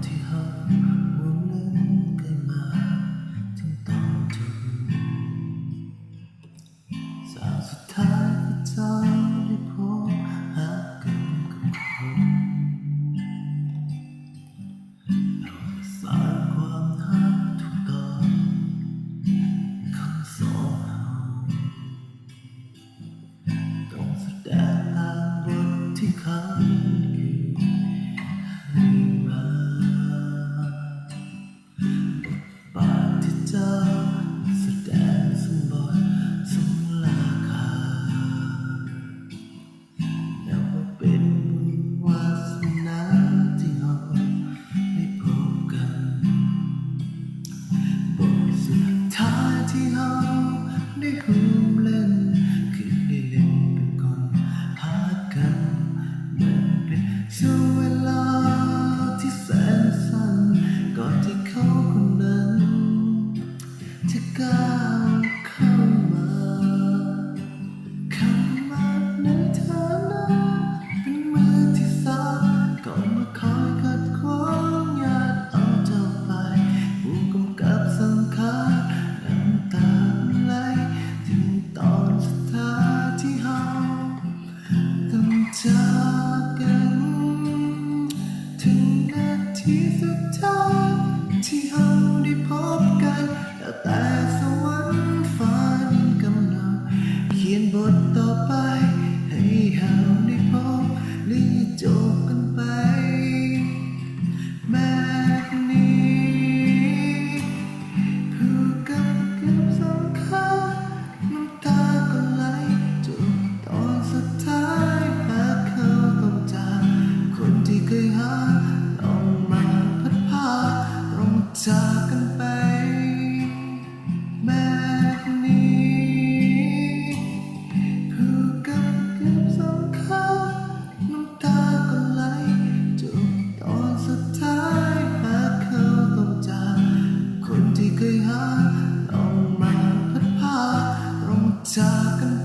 ที่หาวนเล่นกันมาถึงตอนจบสาวสุดท้ายก็เจ้าได้พบหากันกับคนเราสานความรักทุกตอนของสองเราต้องแสดงตามบทที่เขาบาทที่เจ้าแสดงสมบทสมราคาแล้วว่าเป็นบุญวาสนาที่เราได้พบกันบทสุดท้ายที่เราได้ร่วมเล่นคือได้เล่นเป็นคนหากันมันเป็นช่วงเวลาที่แสนสั้นก่อนที่เขาคนนั้นจะก้าวเข้ามาในฐานะเป็นมือที่สามก็มาคอยขัดขวางญาติเอาเจ้าไปผู้กำกับสังขารน้ำตาไหลถึงตอนสุดท้ายที่เราต้องจากกันถึงนาทีสุดท้ายที่เราได้พบกันแล้วแต่สวรรค์ฟ้าดินกำหนดเขียนบทต่อไปให้เราได้พบหรือจบกันไปแบบนี้ผู้กำกับสังขารน้ำตาก็ไหลจบตอนสุดท้ายหากเขาต้องจากคนที่เคยหาต้องมาพัดพาต้องจากกันไปแบบนี้ผู้กำกับสังขารน้ำตาก็ไหลจบตอนสุดท้ายหากเขาต้องจากคนที่เคยหาต้องมาพัดพาต้องจากกัน